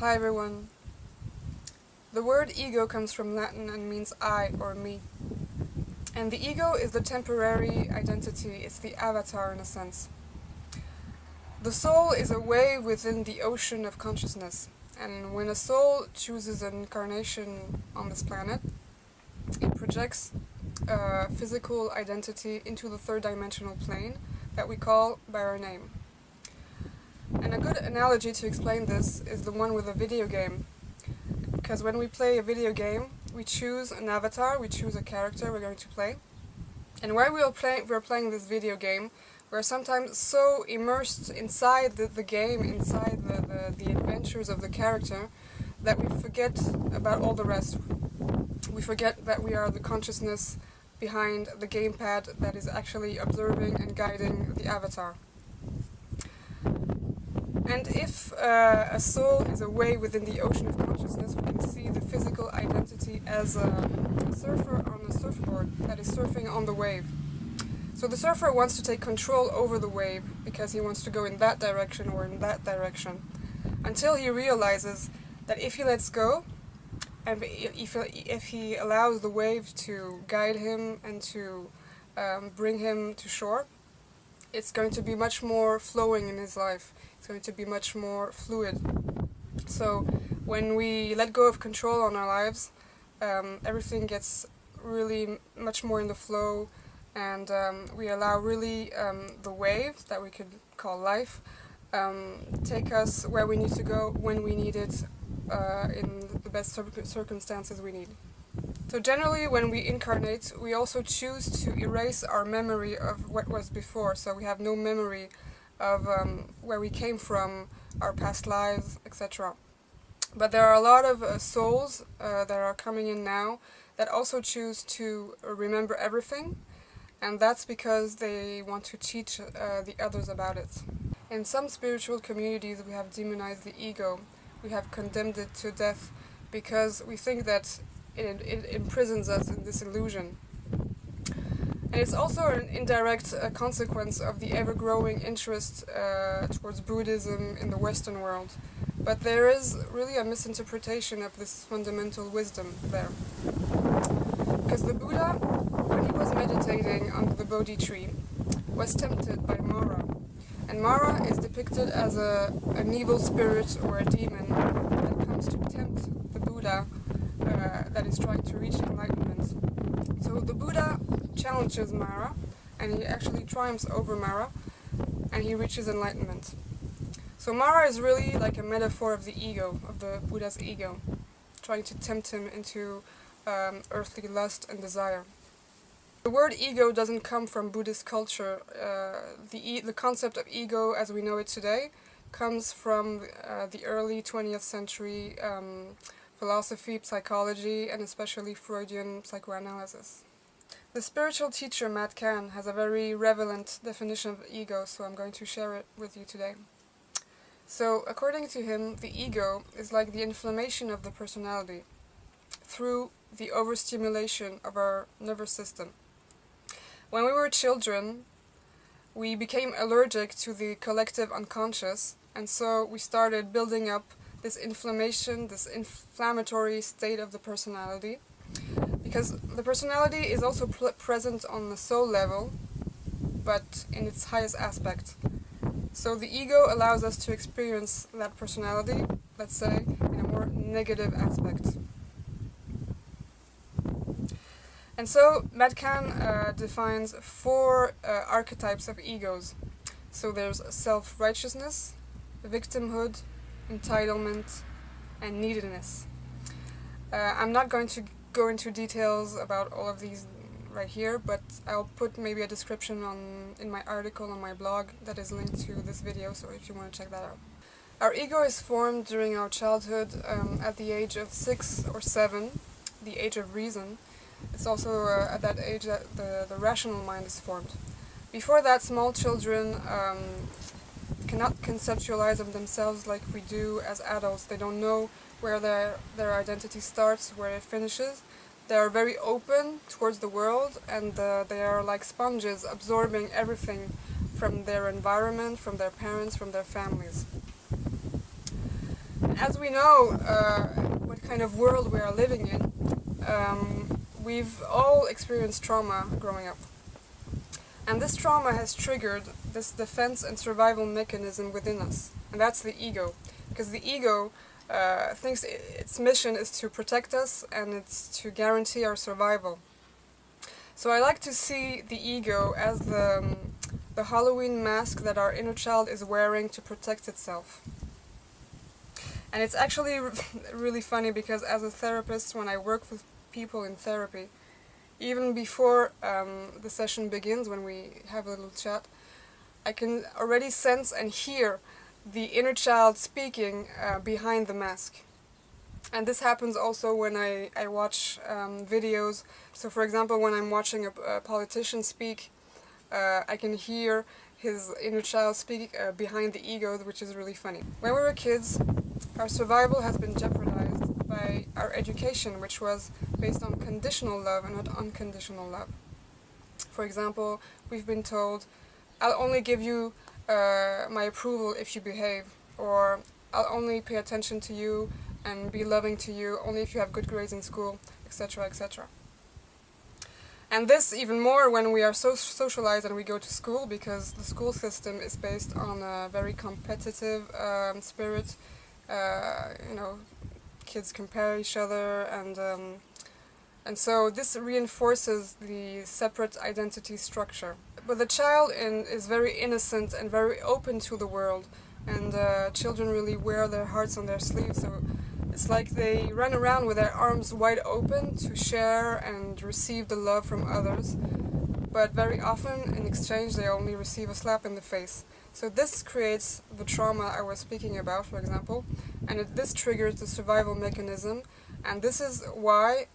Hi everyone. The word ego comes from Latin and means I or me. And the ego is the temporary identity, it's the avatar in a sense. The soul is a wave within the ocean of consciousness, and when a soul chooses an incarnation on this planet, it projects a physical identity into the third dimensional plane that we call by our name. And a good analogy to explain this is the one with a video game. Because when we play a video game, we choose an avatar, we choose a character we're going to play. And while we're playing this video game, we're sometimes so immersed inside the game, inside the adventures of the character, that we forget about all the rest. We forget that we are the consciousness behind the gamepad that is actually observing and guiding the avatar. And if a soul is a wave within the ocean of consciousness, we can see the physical identity as a surfer on a surfboard that is surfing on the wave. So the surfer wants to take control over the wave because he wants to go in that direction or in that direction, until he realizes that if he lets go, and if he allows the wave to guide him and to bring him to shore, it's going to be much more flowing in his life. It's going to be much more fluid. So when we let go of control on our lives, everything gets really much more in the flow, and we allow really the wave that we could call life take us where we need to go when we need it, in the best circumstances we need. So generally when we incarnate, we also choose to erase our memory of what was before, so we have no memory of where we came from, our past lives, etc. But there are a lot of souls that are coming in now that also choose to remember everything, and that's because they want to teach the others about it. In some spiritual communities we have demonized the ego, we have condemned it to death because we think that it imprisons us in this illusion. And it's also an indirect consequence of the ever-growing interest towards Buddhism in the Western world. But there is really a misinterpretation of this fundamental wisdom there. Because the Buddha, when he was meditating under the Bodhi tree, was tempted by Mara. And Mara is depicted as an evil spirit or a demon that comes to tempt the Buddha that is trying to reach enlightenment. So the Buddha challenges Mara, and he actually triumphs over Mara, and he reaches enlightenment. So Mara is really like a metaphor of the ego, of the Buddha's ego, trying to tempt him into earthly lust and desire. The word ego doesn't come from Buddhist culture. The concept of ego as we know it today comes from the early 20th century philosophy, psychology, and especially Freudian psychoanalysis. The spiritual teacher Matt Kahn has a very relevant definition of ego, so I'm going to share it with you today. So, according to him, the ego is like the inflammation of the personality through the overstimulation of our nervous system. When we were children, we became allergic to the collective unconscious, and so we started building up this inflammation, this inflammatory state of the personality, because the personality is also present on the soul level, but in its highest aspect. So the ego allows us to experience that personality, let's say, in a more negative aspect. And so Matt Kahn defines 4 archetypes of egos. So there's self-righteousness, victimhood, entitlement, and neediness. I'm not going to go into details about all of these right here, but I'll put maybe a description in my article on my blog that is linked to this video, so if you want to check that out. Our ego is formed during our childhood at the age of 6 or 7, the age of reason. It's also at that age that the rational mind is formed. Before that, small children cannot conceptualize of themselves like we do as adults. They don't know where their identity starts, where it finishes. They are very open towards the world, and they are like sponges, absorbing everything from their environment, from their parents, from their families. as we know what kind of world we are living in, we've all experienced trauma growing up. And this trauma has triggered this defense and survival mechanism within us, and that's the ego. Because the ego thinks its mission is to protect us and it's to guarantee our survival. So I like to see the ego as the Halloween mask that our inner child is wearing to protect itself. And it's actually really funny because as a therapist, when I work with people in therapy, even before the session begins, when we have a little chat, I can already sense and hear the inner child speaking behind the mask. And this happens also when I watch videos. So for example, when I'm watching a politician speak, I can hear his inner child speak behind the ego, which is really funny. When we were kids, our survival has been jeopardized by our education, which was based on conditional love and not unconditional love. For example, we've been told, I'll only give you my approval if you behave, or I'll only pay attention to you and be loving to you only if you have good grades in school, etc., etc. And this even more when we are so socialized and we go to school, because the school system is based on a very competitive spirit. Kids compare each other, and so this reinforces the separate identity structure. But the child is very innocent and very open to the world, and children really wear their hearts on their sleeves, so it's like they run around with their arms wide open to share and receive the love from others, but very often in exchange they only receive a slap in the face. So this creates the trauma I was speaking about, for example, and this triggers the survival mechanism, and this is why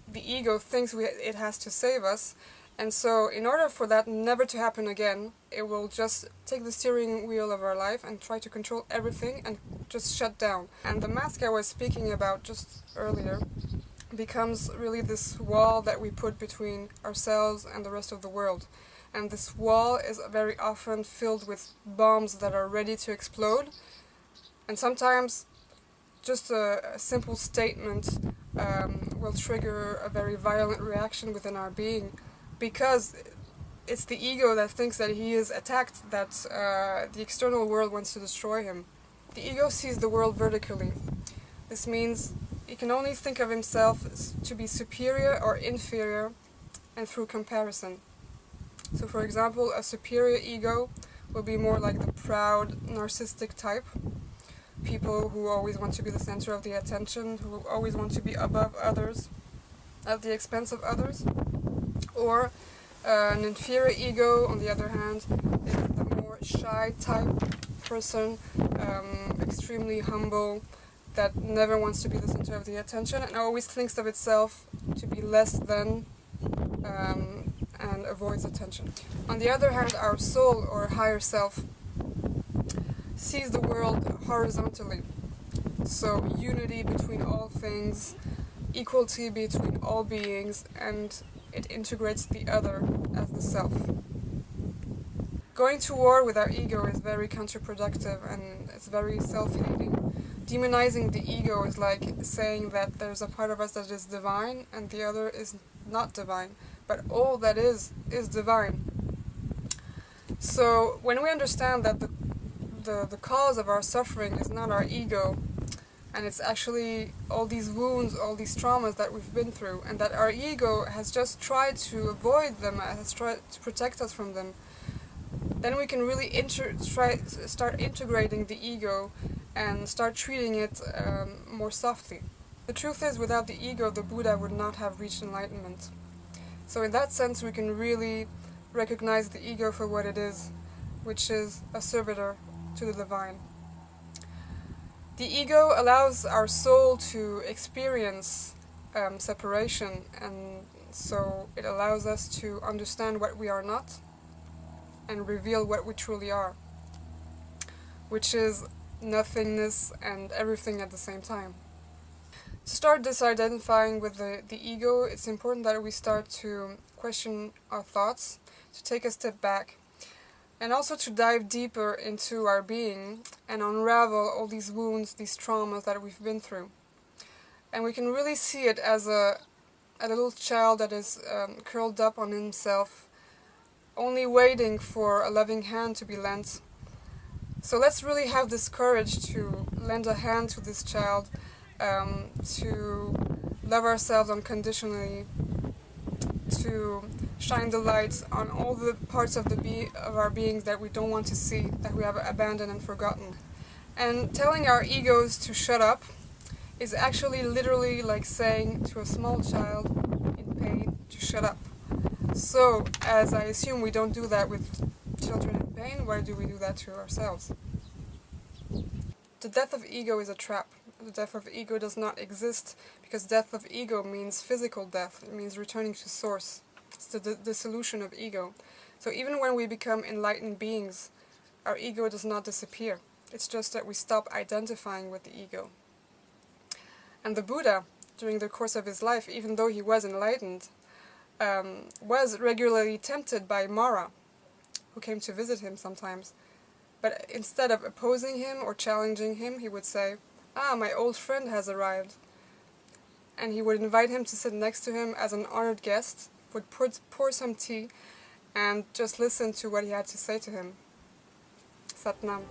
the ego thinks it has to save us. And so in order for that never to happen again, it will just take the steering wheel of our life and try to control everything and just shut down. And the mask I was speaking about just earlier becomes really this wall that we put between ourselves and the rest of the world. And this wall is very often filled with bombs that are ready to explode. And sometimes just a simple statement will trigger a very violent reaction within our being, because it's the ego that thinks that he is attacked, that the external world wants to destroy him. The ego sees the world vertically. This means he can only think of himself to be superior or inferior, and through comparison. So for example, a superior ego will be more like the proud, narcissistic type. People who always want to be the center of the attention, who always want to be above others, at the expense of others. Or an inferior ego, on the other hand, is the more shy type person, extremely humble, that never wants to be the center of the attention and always thinks of itself to be less than, and avoids attention. On the other hand, our soul or higher self sees the world horizontally. So unity between all things, equality between all beings, and it integrates the other as the self. Going to war with our ego is very counterproductive and it's very self-hating. Demonizing the ego is like saying that there's a part of us that is divine and the other is not divine, but all that is divine. So when we understand that the cause of our suffering is not our ego, and it's actually all these wounds, all these traumas that we've been through, and that our ego has just tried to avoid them, has tried to protect us from them, then we can really start integrating the ego and start treating it more softly. The truth is, without the ego, the Buddha would not have reached enlightenment. So in that sense, we can really recognize the ego for what it is, which is a servitor to the divine. The ego allows our soul to experience separation, and so it allows us to understand what we are not and reveal what we truly are, which is nothingness and everything at the same time. To start disidentifying with the ego, it's important that we start to question our thoughts, to take a step back. and also to dive deeper into our being and unravel all these wounds, these traumas that we've been through. And we can really see it as a little child that is curled up on himself, only waiting for a loving hand to be lent. So let's really have this courage to lend a hand to this child, to love ourselves unconditionally, to shine the light on all the parts of our beings that we don't want to see, that we have abandoned and forgotten. And telling our egos to shut up is actually literally like saying to a small child in pain to shut up. So, as I assume we don't do that with children in pain, why do we do that to ourselves? The death of ego is a trap. The death of ego does not exist, because death of ego means physical death. It means returning to source. It's the dissolution of ego. So even when we become enlightened beings, our ego does not disappear. It's just that we stop identifying with the ego. And the Buddha, during the course of his life, even though he was enlightened, was regularly tempted by Mara, who came to visit him sometimes. But instead of opposing him or challenging him, he would say, "Ah, my old friend has arrived." And he would invite him to sit next to him as an honored guest, would pour some tea, and just listen to what he had to say to him. Sat Nam.